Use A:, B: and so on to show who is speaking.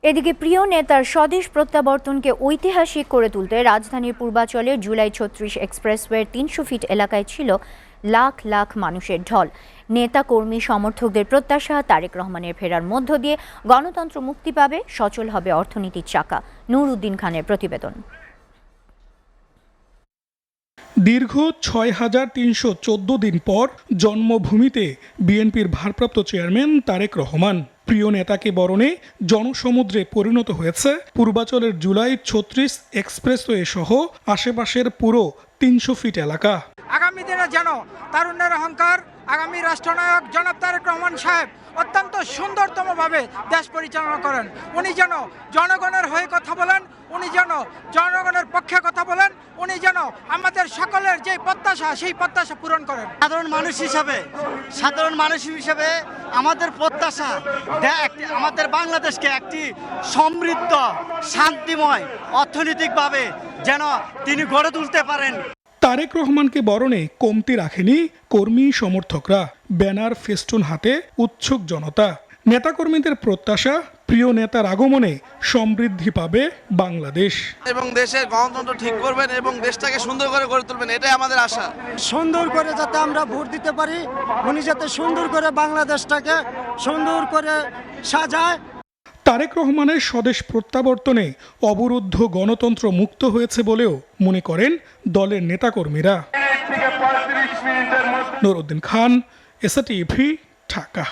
A: এদিকে প্রিয় নেতার স্বদেশ প্রত্যাবর্তনকে ঐতিহাসিক করে তুলতে রাজধানীর পূর্বাঞ্চলের জুলাই ৩৬ এক্সপ্রেসওয়ের ৩০০ ফিট এলাকায় ছিল লাখ লাখ মানুষের ঢল। নেতা কর্মী সমর্থকদের প্রত্যাশা, তারেক রহমানের ফেরার মধ্য দিয়ে গণতন্ত্র মুক্তি পাবে, সচল হবে অর্থনীতির চাকা। নূর উদ্দিন খানের প্রতিবেদন।
B: দীর্ঘ ৬,৩১৪ দিন পর জন্মভূমিতে বিএনপির ভারপ্রাপ্ত চেয়ারম্যান তারেক রহমান। প্রিয় নেতাকে বরণে জনসমুদ্রে পরিণত হয়েছে পূর্বাঞ্চলের জুলাই ৩৬ এক্সপ্রেসওয়ে সহ আশেপাশের পুরো ৩০০ ফিট এলাকা।
C: আগামী দিনে যেন তারুণ্যের অহংকার আগামী রাষ্ট্রনায়ক জনাব তারেক রহমান সাহেব অত্যন্ত সুন্দরতমভাবে দেশ পরিচালনা করেন। উনি যেন জনগণের হয়ে কথা বলেন, উনি যেন জনগণের পক্ষে কথা বলেন, উনি যেন আমাদের সকলের যে প্রত্যাশা সেই প্রত্যাশা পূরণ করেন।
D: সাধারণ মানুষ হিসেবে আমাদের প্রত্যাশা আমাদের বাংলাদেশকে একটি সমৃদ্ধ, শান্তিময়, অর্থনৈতিকভাবে যেন তিনি গড়ে তুলতে পারেন।
B: তারেক রহমানকে বরণে কমতি রাখেনি কর্মী সমর্থকরা। ব্যানার, ফেস্টুন হাতে উৎসুক জনতা। নেতাকর্মীদের প্রত্যাশা, প্রিয় নেতার আগমনে সমৃদ্ধি পাবে বাংলাদেশ
E: এবং দেশের গণতন্ত্র ঠিক করবেন এবং দেশটাকে সুন্দর করে গড়ে তুলবেন, এটাই আমাদের আশা।
F: সুন্দর করে যাতে আমরা ভোট দিতে পারি, উনি যাতে সুন্দর করে বাংলাদেশটাকে সুন্দর করে সাজায়।
B: তারেক রহমানের স্বদেশ প্রত্যাবর্তনে অবরুদ্ধ গণতন্ত্র মুক্ত হয়েছে বলেও মনে করেন দলের নেতাকর্মীরা। নূর উদ্দিন খান, এসএটিভি, ঢাকা।